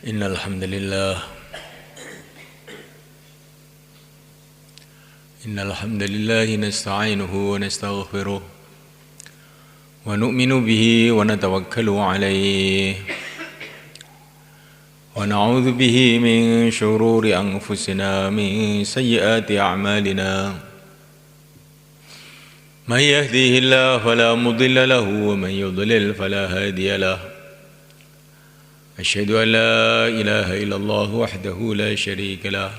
Innal hamdalillah nasta'inuhu wa nastaghfiruh wa nu'minu bihi wa natawakkalu alayhi wa na'udzu bihi min shururi anfusina min sayyiati a'malina man yahdihillahu fala mudilla lahu wa man yudlil fala hadiya lahu أشهد أن لا إله إلا الله وحده لا شريك له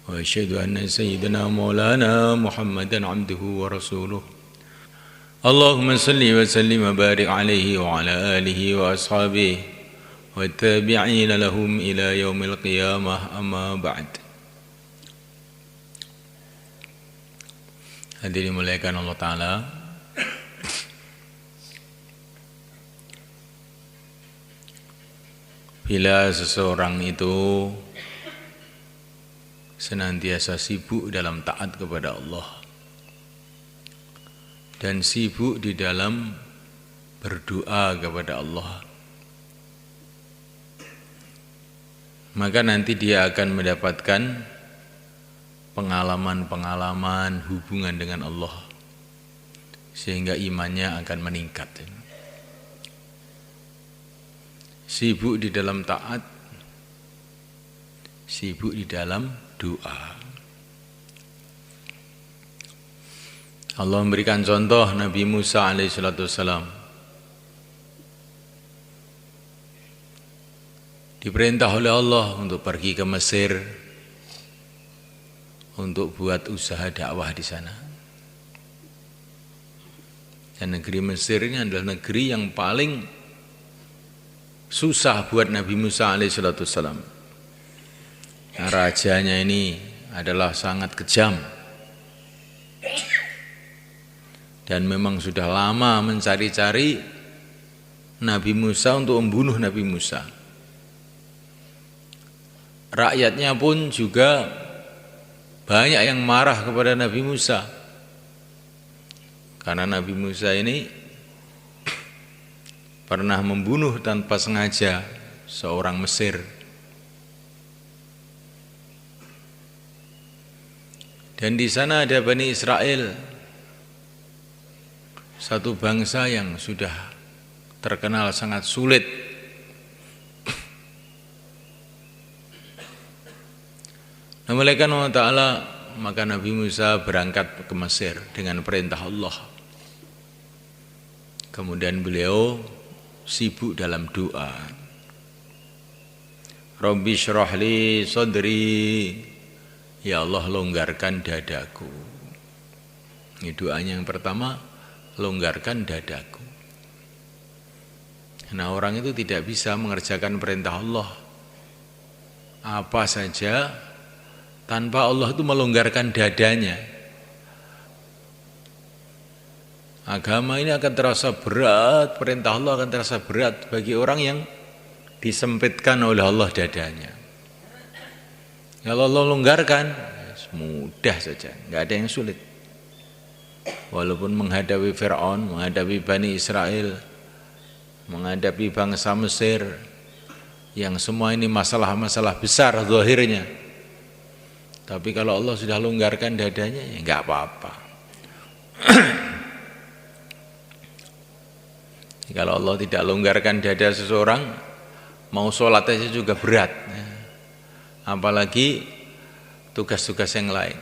وأشهد أن سيدنا مولانا محمدا عبده ورسوله اللهم صل وسلم وبارك عليه وعلى آله وأصحابه والتابعين لهم إلى يوم القيامة أما بعد. Hadirin dimuliakan Allah Ta'ala, bila seseorang itu senantiasa sibuk dalam taat kepada Allah dan sibuk di dalam berdoa kepada Allah, maka nanti dia akan mendapatkan pengalaman-pengalaman hubungan dengan Allah sehingga imannya akan meningkat. Sibuk di dalam taat, sibuk di dalam doa. Allah memberikan contoh Nabi Musa alaihissalam. Diperintah oleh Allah untuk pergi ke Mesir untuk buat usaha dakwah di sana. Dan negeri Mesir ini adalah negeri yang paling susah buat Nabi Musa alaihissalam. Rajanya ini adalah sangat kejam dan memang sudah lama mencari-cari Nabi Musa untuk membunuh Nabi Musa. Rakyatnya pun juga banyak yang marah kepada Nabi Musa karena Nabi Musa ini pernah membunuh tanpa sengaja seorang Mesir. Dan di sana ada Bani Israel, satu bangsa yang sudah terkenal sangat sulit. Namun Allah Ta'ala, maka Nabi Musa berangkat ke Mesir dengan perintah Allah. Kemudian beliau sibuk dalam doa. Rabbi syrah li sadri, ya Allah longgarkan dadaku. Ini doanya yang pertama, longgarkan dadaku. Nah, orang itu tidak bisa mengerjakan perintah Allah apa saja tanpa Allah itu melonggarkan dadanya. Agama ini akan terasa berat, perintah Allah akan terasa berat bagi orang yang disempitkan oleh Allah dadanya. Kalau Allah longgarkan, mudah saja, nggak ada yang sulit. Walaupun menghadapi Fir'aun, menghadapi Bani Israel, menghadapi bangsa Mesir, yang semua ini masalah-masalah besar zahirnya. Tapi kalau Allah sudah longgarkan dadanya, ya nggak apa-apa. Kalau Allah tidak longgarkan dada seseorang, mau sholat aja juga berat, apalagi tugas-tugas yang lain.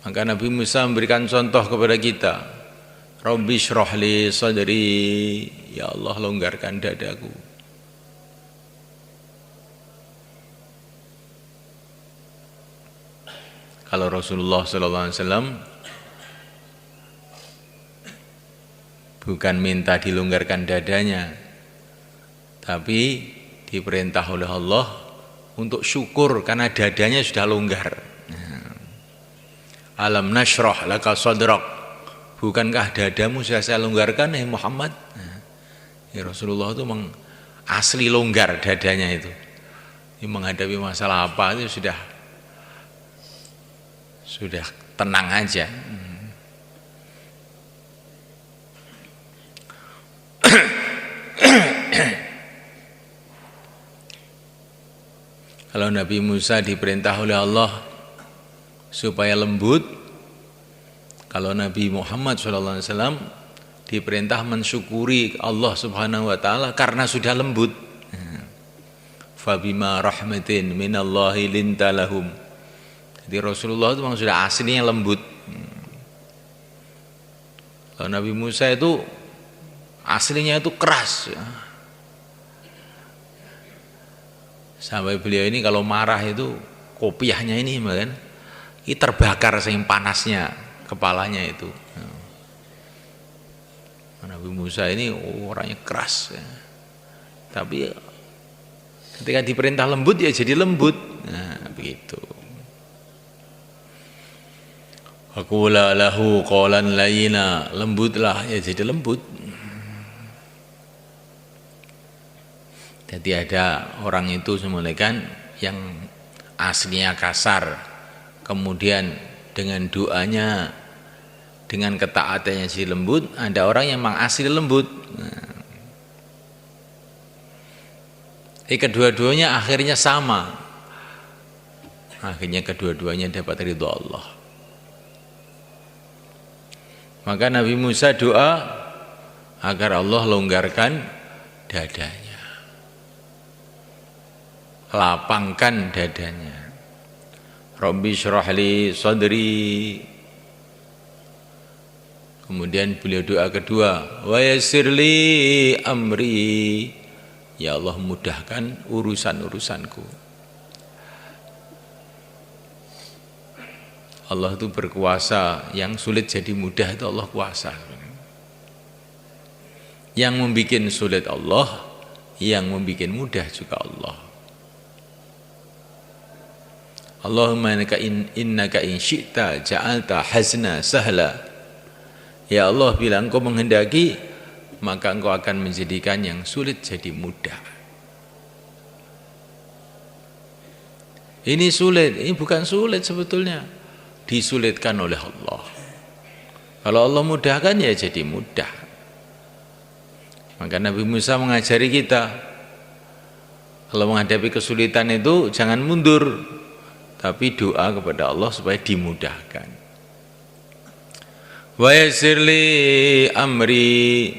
Maka Nabi Musa memberikan contoh kepada kita, Rabbi syrah li sadri, ya Allah longgarkan dadaku. Kalau Rasulullah SAW bukan minta dilonggarkan dadanya, tapi diperintah oleh Allah untuk syukur karena dadanya sudah longgar. Alam nashrah laka sadrak, bukankah dadamu sudah saya longgarkan Muhammad? Ya, Rasulullah itu asli longgar dadanya itu. Ini menghadapi masalah apa itu sudah tenang aja. Kalau Nabi Musa diperintah oleh Allah supaya lembut, kalau Nabi Muhammad SAW diperintah mensyukuri Allah Subhanahu wa taala karena sudah lembut. Fabima rahmatin minallahi lintalahum. Jadi Rasulullah itu memang sudah aslinya lembut. Kalau Nabi Musa itu aslinya itu keras. Sampai beliau ini kalau marah itu kopiahnya ini kan, ini terbakar saking panasnya kepalanya itu. Nabi Musa ini orangnya keras. Tapi ketika diperintah lembut ya jadi lembut. Nah, begitu. Aqula lahu qawlan layyina, lembutlah ya jadi lembut. Jadi ada orang itu semulaikan yang aslinya kasar, kemudian dengan doanya, dengan ketaatannya jadi lembut. Ada orang yang memang asli lembut. Kedua-duanya akhirnya sama. Akhirnya kedua-duanya dapat ridho Allah. Maka Nabi Musa doa agar Allah longgarkan dadanya, lapangkan dadanya. Rabbi syrah li sadri. Kemudian beliau doa kedua, wa yassir li amri. Ya Allah mudahkan urusan-urusanku. Allah itu berkuasa, yang sulit jadi mudah itu Allah kuasa. Yang membuat sulit Allah, yang membuat mudah juga Allah. Allahumma innaka in syi'ta ja'alta hazna sahla. Ya Allah, bila Engkau menghendaki, maka Engkau akan menjadikan yang sulit jadi mudah. Ini sulit, ini bukan sulit sebetulnya, disulitkan oleh Allah. Kalau Allah mudahkan ya jadi mudah. Maka Nabi Musa mengajari kita, kalau menghadapi kesulitan itu jangan mundur, tapi doa kepada Allah supaya dimudahkan. Wa yassir li amri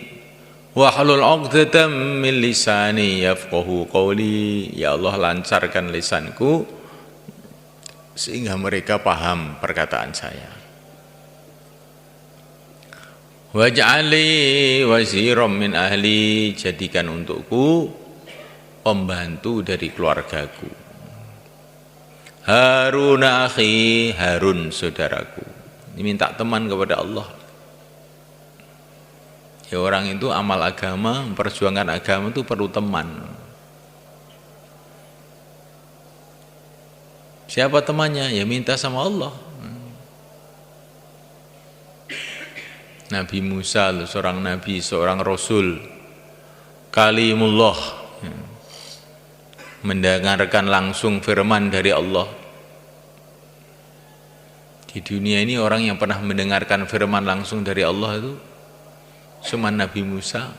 wahlul 'uqdatam min lisani yafqahu qawli. Ya Allah, lancarkan lisanku sehingga mereka paham perkataan saya. Waj'alni waziran min ahli. Jadikan untukku pembantu dari keluargaku. Harun akhi, Harun saudaraku. Ini minta teman kepada Allah. Ya, orang itu amal agama, memperjuangkan agama itu perlu teman. Siapa temannya? Ya minta sama Allah. Nabi Musa seorang nabi, seorang rasul, kalimullah, mendengarkan langsung firman dari Allah. Di dunia ini orang yang pernah mendengarkan firman langsung dari Allah itu cuma Nabi Musa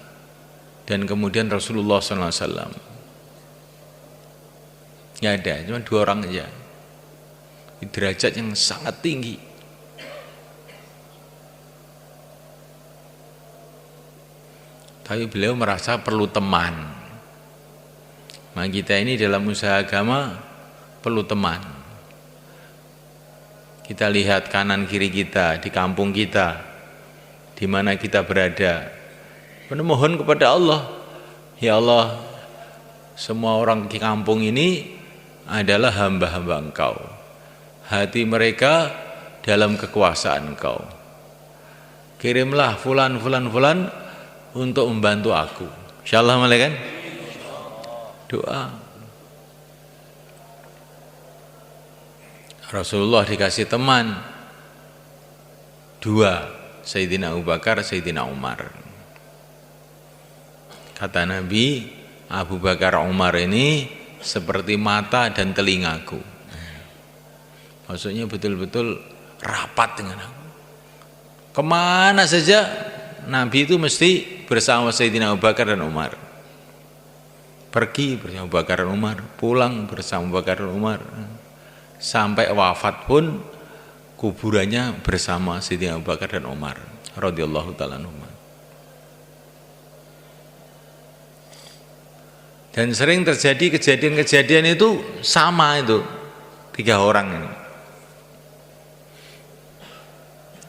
dan kemudian Rasulullah SAW. Nggak ada, cuma 2 orang aja. Di derajat yang sangat tinggi. Tapi beliau merasa perlu teman. Nah, kita ini dalam usaha agama perlu teman. Kita lihat kanan kiri kita, di kampung kita, di mana kita berada. Memohon kepada Allah, ya Allah, semua orang di kampung ini adalah hamba-hamba Engkau. Hati mereka dalam kekuasaan Engkau. Kirimlah fulan untuk membantu aku. Insyaallah malaikat. Doa. Rasulullah dikasih teman 2, Sayyidina Abu Bakar, Sayyidina Umar. Kata Nabi, Abu Bakar Umar ini seperti mata dan telingaku. Maksudnya betul-betul rapat dengan aku. Kemana saja Nabi itu mesti bersama Sayyidina Abu Bakar dan Umar. pergi bersama Abu Bakar dan Umar, pulang bersama Abu Bakar dan Umar, sampai wafat pun kuburannya bersama Sayyidina Abu Bakar dan Umar radhiyallahu ta'ala anhum. Dan sering terjadi kejadian-kejadian itu sama itu, 3 orang ini.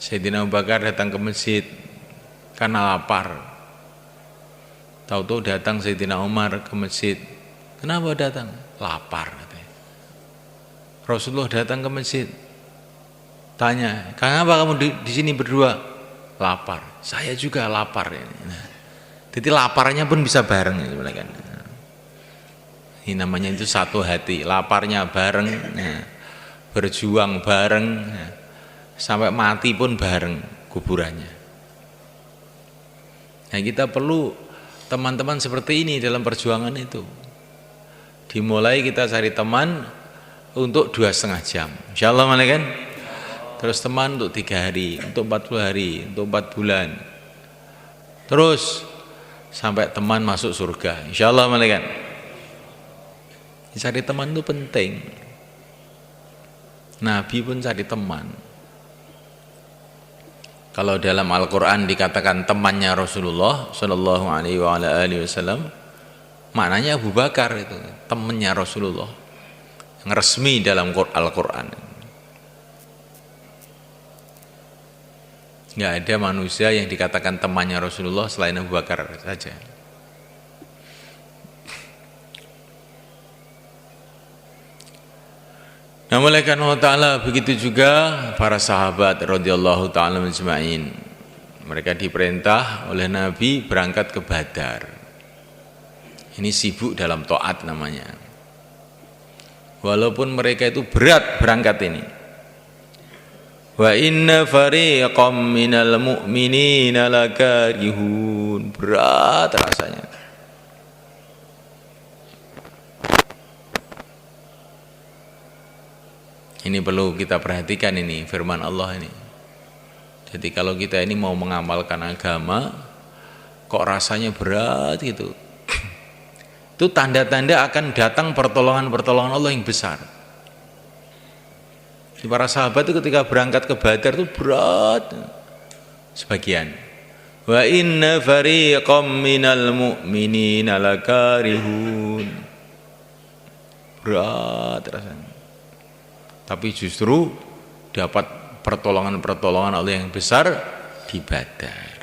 Sayyidina Abu Bakar datang ke masjid karena lapar. Tahu-tahu datang Sayyidina Umar ke masjid. Kenapa datang? Lapar katanya. Rasulullah datang ke masjid. Tanya, "Kenapa kamu di sini berdua?" Lapar. Saya juga lapar ini. Nah, jadi laparnya pun bisa bareng ini kan. Ini namanya itu satu hati, laparnya bareng, nah, berjuang bareng, nah, sampai mati pun bareng kuburannya. Nah, kita perlu teman-teman seperti ini dalam perjuangan itu. Dimulai kita cari teman untuk 2,5 jam, insya Allah mana kan? Terus teman untuk 3 hari, untuk 40 hari, untuk 4 bulan. Terus sampai teman masuk surga, insya Allah mana kan? Cari teman itu penting. Nabi pun cari teman. Kalau dalam Al-Quran dikatakan temannya Rasulullah Sallallahu Alaihi Wasallam, maknanya Abu Bakar itu temannya Rasulullah yang resmi dalam Al-Quran. Nggak ada manusia yang dikatakan temannya Rasulullah selain Abu Bakar saja. Nah, oleh karena Allah begitu juga para sahabat radhiyallahu ta'ala majma'in. Mereka diperintah oleh Nabi berangkat ke Badar. Ini sibuk dalam taat namanya. Walaupun mereka itu berat berangkat ini. Wa inna fariqam minal mu'minina lakarihun. Berat rasanya. Ini perlu kita perhatikan ini firman Allah ini. Jadi kalau kita ini mau mengamalkan agama kok rasanya berat gitu. Itu tanda-tanda akan datang pertolongan-pertolongan Allah yang besar. Di para sahabat itu ketika berangkat ke Badar itu berat sebagian. Wa inna fariqam minal mu'minina lakarihun. Berat rasanya. Tapi justru dapat pertolongan-pertolongan Allah yang besar di Badar.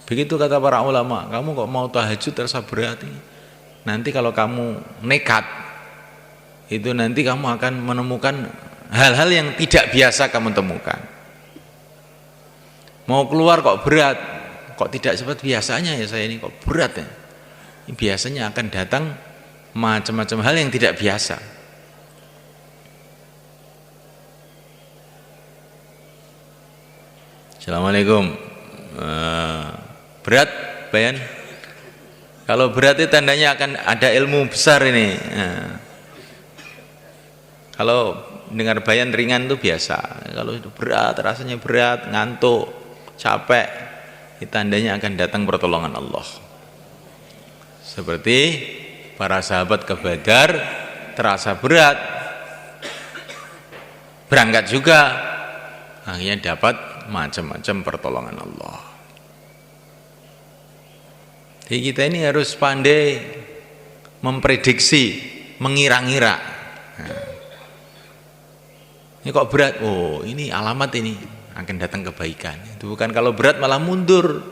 Begitu kata para ulama, kamu kok mau tahajud terasa berat ini. Nanti kalau kamu nekat, itu nanti kamu akan menemukan hal-hal yang tidak biasa kamu temukan. Mau keluar kok berat, kok tidak seperti biasanya ya saya ini, kok berat ya. Ini biasanya akan datang macam-macam hal yang tidak biasa. Assalamualaikum. Berat bayan? Kalau berat itu tandanya akan ada ilmu besar ini. Kalau dengar bayan ringan itu biasa. Kalau itu berat, rasanya berat, ngantuk, capek, itu tandanya akan datang pertolongan Allah. Seperti para sahabat ke Badar terasa berat, berangkat juga, akhirnya dapat macam-macam pertolongan Allah. Jadi kita ini harus pandai memprediksi, mengira-ngira. Ini kok berat? Oh, ini alamat ini akan datang kebaikan. Itu bukan kalau berat malah mundur.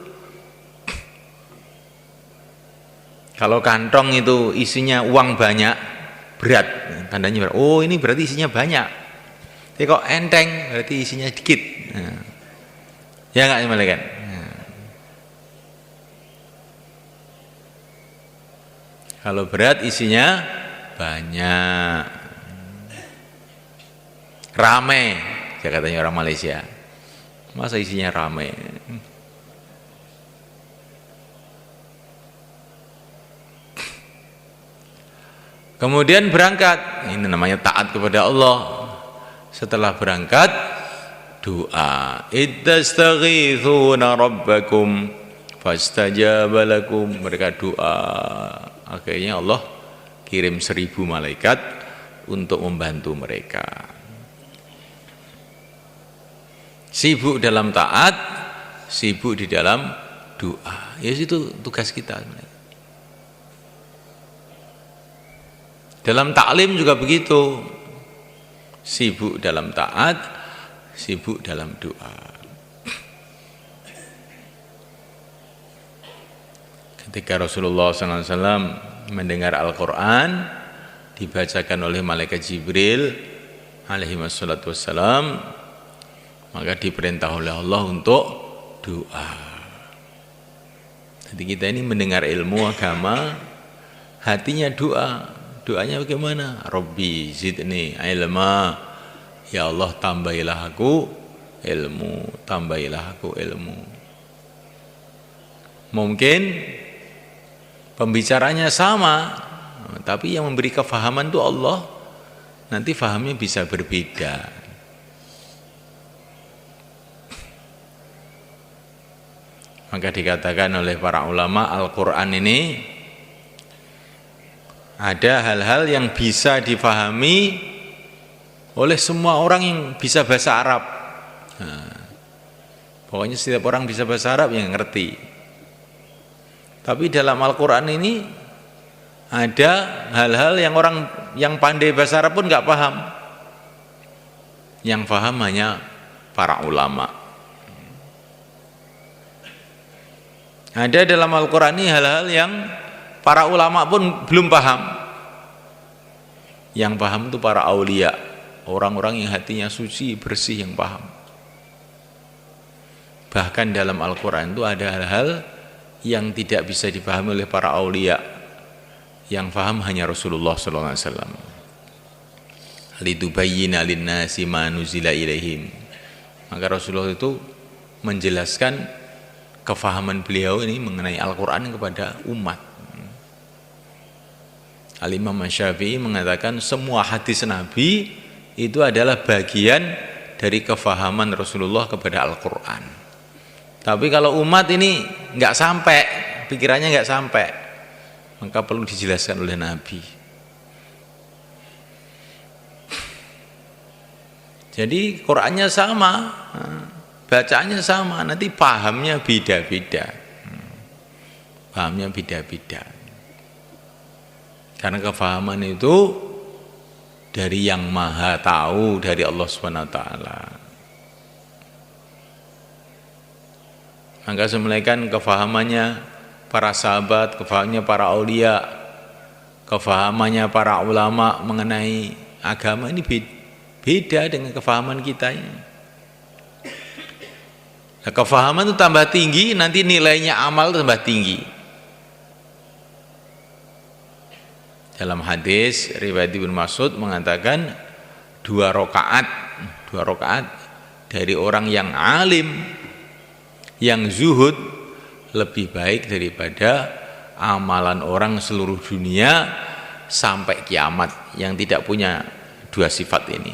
Kalau kantong itu isinya uang banyak, berat, tandanya berat. Oh, ini berarti isinya banyak. Tapi kok enteng, berarti isinya dikit. Ya enggak malaikat? Kalau berat isinya banyak, rame, ya katanya orang Malaysia. Masa isinya rame? Kemudian berangkat, ini namanya taat kepada Allah. Setelah berangkat, doa, ittastaghithuna rabbakum Fastajaba lakum, mereka doa. Akhirnya Allah kirim 1000 malaikat untuk membantu mereka. Sibuk dalam taat, sibuk di dalam doa. Ya itu tugas kita. Dalam taklim juga begitu. Sibuk dalam taat, sibuk dalam doa. Ketika Rasulullah SAW mendengar Al-Quran dibacakan oleh malaikat Jibril alaihi wassalatu wassalam, maka diperintah oleh Allah untuk doa. Jadi kita ini mendengar ilmu agama, hatinya doa. Doanya bagaimana? Rabbi zidni ilma. Ya Allah, tambahilah aku ilmu, tambahilah aku ilmu. Mungkin pembicaranya sama, tapi yang memberi kefahaman itu Allah. Nanti fahamnya bisa berbeda. Maka dikatakan oleh para ulama, Al-Quran ini ada hal-hal yang bisa difahami oleh semua orang yang bisa bahasa Arab. Nah, pokoknya setiap orang bisa bahasa Arab yang ngerti. Tapi dalam Al-Quran ini ada hal-hal yang orang yang pandai bahasa Arab pun nggak paham. Yang paham hanya para ulama. Ada dalam Al-Quran ini hal-hal yang para ulama pun belum paham. Yang paham itu para aulia, orang-orang yang hatinya suci, bersih, yang paham. Bahkan dalam Al-Quran itu ada hal-hal yang tidak bisa dipahami oleh para aulia. Yang paham hanya Rasulullah SAW. Litubayyina linnasi ma nuzila ilaihim. Maka Rasulullah itu menjelaskan kefahaman beliau ini mengenai Al-Quran kepada umat. Al-Imam Syafi'i mengatakan semua hadis Nabi itu adalah bagian dari kefahaman Rasulullah kepada Al-Quran. Tapi kalau umat ini nggak sampai, pikirannya nggak sampai, maka perlu dijelaskan oleh Nabi. Jadi Qurannya sama, bacaannya sama, nanti pahamnya beda-beda. Pahamnya beda-beda. Karena kefahaman itu dari yang maha tahu, dari Allah SWT. Maka semulaikan kefahamannya para sahabat, kefahamannya para aulia, kefahamannya para ulama mengenai agama ini beda dengan kefahaman kita ini. Nah, kefahaman itu tambah tinggi, nanti nilainya amal tambah tinggi. Dalam hadis riwayat Ibnu Mas'ud mengatakan 2 rakaat dari orang yang alim, yang zuhud lebih baik daripada amalan orang seluruh dunia sampai kiamat yang tidak punya 2 sifat ini,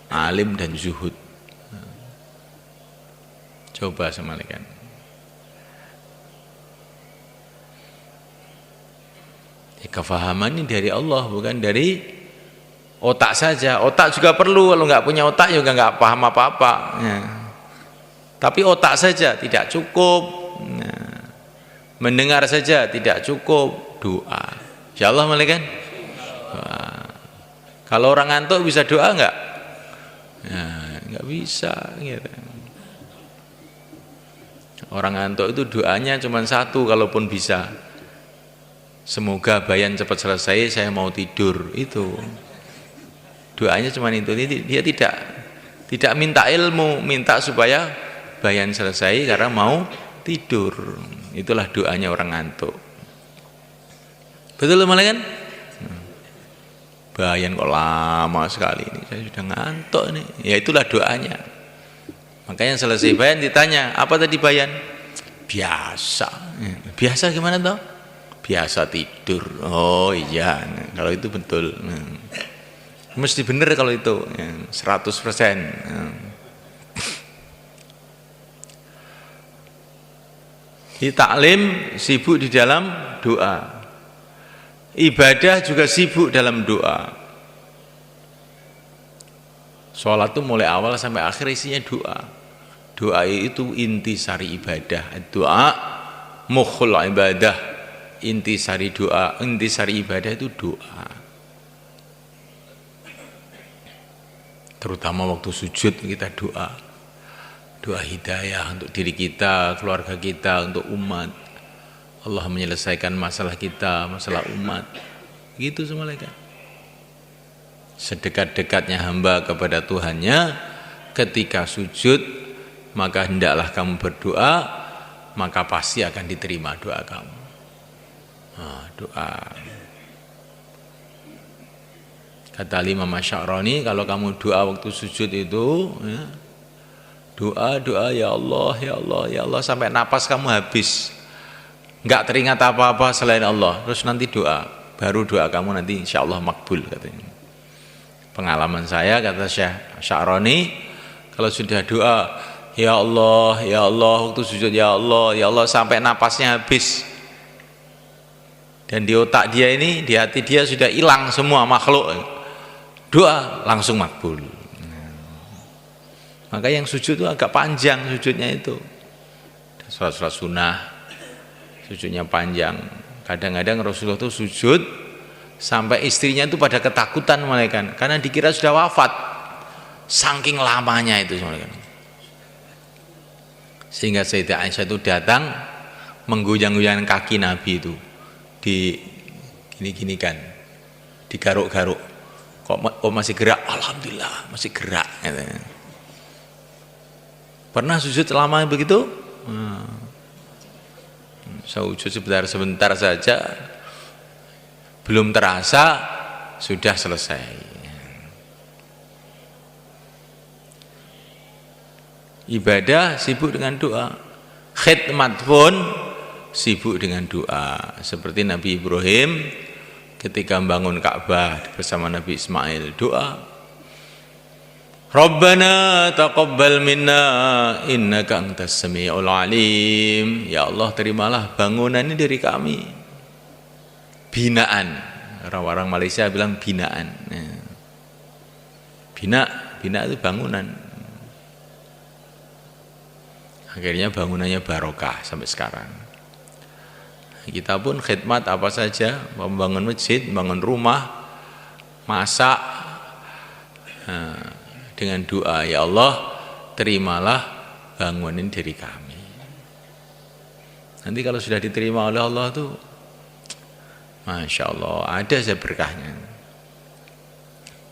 alim dan zuhud. Coba semalikan. Kefahaman ini dari Allah, bukan dari otak saja. Otak juga perlu, kalau nggak punya otak juga nggak paham apa-apa. Ya. Tapi otak saja tidak cukup. Nah, mendengar saja tidak cukup, doa. Insyaallah malaikat. Kalau orang ngantuk bisa doa nggak? Ya, nggak bisa. Gitu. Orang ngantuk itu doanya cuma satu, kalaupun bisa. Semoga bayan cepat selesai, saya mau tidur. Itu doanya cuma itu. Dia tidak minta ilmu, minta supaya bayan selesai karena mau tidur. Itulah doanya orang ngantuk. Betul malah kan? Bayan kok lama sekali ini, saya sudah ngantuk nih. Ya itulah doanya. Makanya selesai bayan ditanya, apa tadi bayan? Biasa. Biasa gimana toh? Biasa tidur. Oh iya, kalau itu betul. Mesti benar kalau itu 100%. Di taklim sibuk di dalam doa. Ibadah juga sibuk dalam doa. Sholat itu mulai awal sampai akhir isinya doa. Doa itu intisari ibadah. Doa mukhul ibadah. Intisari doa, intisari ibadah itu doa. Terutama waktu sujud kita doa. Doa hidayah untuk diri kita, keluarga kita, untuk umat. Allah menyelesaikan masalah kita, masalah umat. Gitu semua mereka. Sedekat-dekatnya hamba kepada Tuhannya, ketika sujud, maka hendaklah kamu berdoa, maka pasti akan diterima doa kamu. Nah, doa. Kata Imam Asy'arani, kalau kamu doa waktu sujud itu, ya, doa ya Allah, ya Allah, ya Allah sampai napas kamu habis, nggak teringat apa-apa selain Allah, terus nanti doa, baru doa kamu nanti insya Allah makbul katanya. Pengalaman saya, kata Syekh Sya'rani, kalau sudah doa ya Allah waktu sujud ya Allah sampai napasnya habis, dan di otak dia ini, di hati dia sudah hilang semua makhluk, doa langsung makbul. Maka yang sujud itu agak panjang sujudnya itu. Sholat-sholat sunnah sujudnya panjang. Kadang-kadang Rasulullah itu sujud sampai istrinya itu pada ketakutan malaikat, karena dikira sudah wafat. Saking lamanya itu malaikat. Sehingga Sayyidah Aisyah itu datang menggoyang-goyang kaki Nabi itu, di gini-gini kan, digaruk-garuk. Kok masih gerak? Alhamdulillah masih gerak. Pernah sujud lama begitu? Sujud sebentar saja, belum terasa sudah selesai. Ibadah sibuk dengan doa, khidmat pun sibuk dengan doa. Seperti Nabi Ibrahim ketika membangun Ka'bah bersama Nabi Ismail, doa, Rabbana taqabbal minna innaka antas samiul alim. Ya Allah, terimalah bangunan ini dari kami. Binaan. Orang-orang Malaysia bilang binaan. Bina itu bangunan. Akhirnya bangunannya barokah sampai sekarang. Kita pun khidmat apa saja, membangun masjid, membangun rumah, masak, dengan doa, ya Allah terimalah bangunan dari kami. Nanti kalau sudah diterima oleh Allah tuh, Masya Allah, ada saja berkahnya.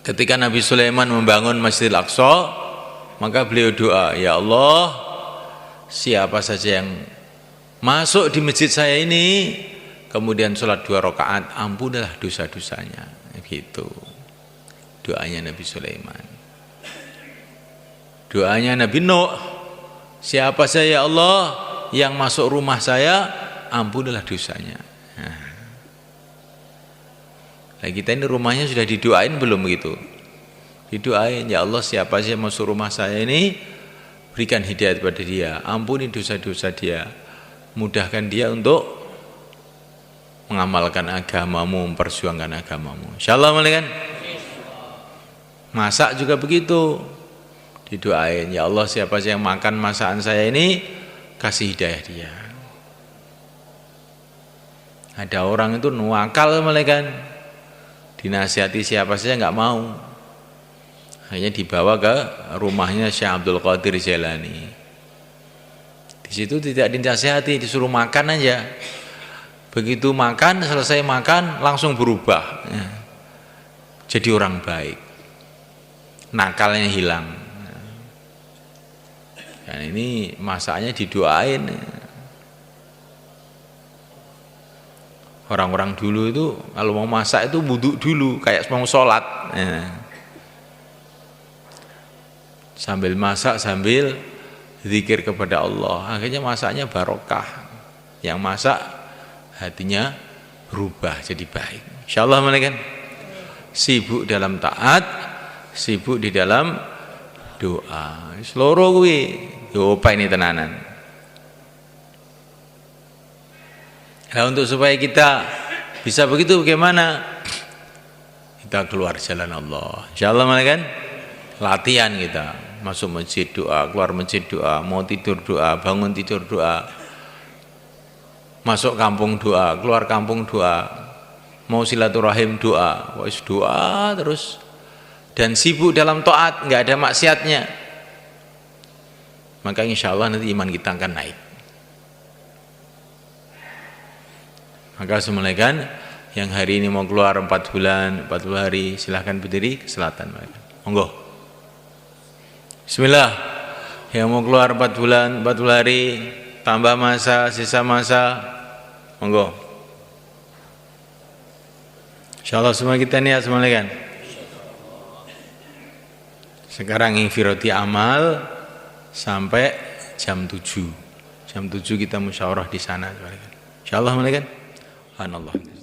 Ketika Nabi Sulaiman membangun Masjidil Aqsa, maka beliau doa, ya Allah, siapa saja yang masuk di masjid saya ini kemudian sholat 2 rakaat, ampunilah dosa-dosanya. Gitu doanya Nabi Sulaiman. Doanya Nabi Nuh, siapa saya Allah yang masuk rumah saya, ampunilah dosanya. Nah, kita ini rumahnya sudah didoain belum begitu? Didoain, ya Allah siapa saja yang masuk rumah saya ini, berikan hidayah kepada dia, ampuni dosa-dosa dia, mudahkan dia untuk mengamalkan agamamu, memperjuangkan agamamu. Insyaallah kan? Masak juga begitu. Didoain, ya Allah siapa saja yang makan masakan saya ini, kasih hidayah dia. Ada orang itu nuakal malaikat, dinasihati siapa saja nggak mau, hanya dibawa ke rumahnya Syekh Abdul Qadir Jailani. Di situ tidak dinasihati, disuruh makan aja. Begitu makan, selesai makan langsung berubah, jadi orang baik, nakalnya hilang. Dan ini masaknya didoain. Orang-orang dulu itu kalau mau masak itu wudhu dulu, kayak mau sholat. Sambil masak, sambil zikir kepada Allah. Akhirnya masaknya barokah. Yang masak hatinya berubah jadi baik. Insyaallah kan? Sibuk dalam taat, sibuk di dalam doa. Seluruh kuwi yo apa ini tenanan. Nah, untuk supaya kita bisa begitu bagaimana? Kita keluar jalan Allah. Insyaallah kan? Latihan kita. Masuk masjid doa, keluar masjid doa, mau tidur doa, bangun tidur doa. Masuk kampung doa, keluar kampung doa. Mau silaturahim doa, wis doa terus. Dan sibuk dalam taat, enggak ada maksiatnya. Maka insyaallah nanti iman kita akan naik. Maka semulaikan yang hari ini mau keluar 4 bulan, 40 hari, silahkan berdiri ke selatan. Monggo. Bismillah. Yang mau keluar 4 bulan, 40 hari, tambah masa, sisa masa, monggo. Insyaallah semua kita niat semulaikan. Sekarang infiroti amal sampai jam 7. Jam 7 kita musyawarah di sana. Insyaallah semulaikan. Subhanallah.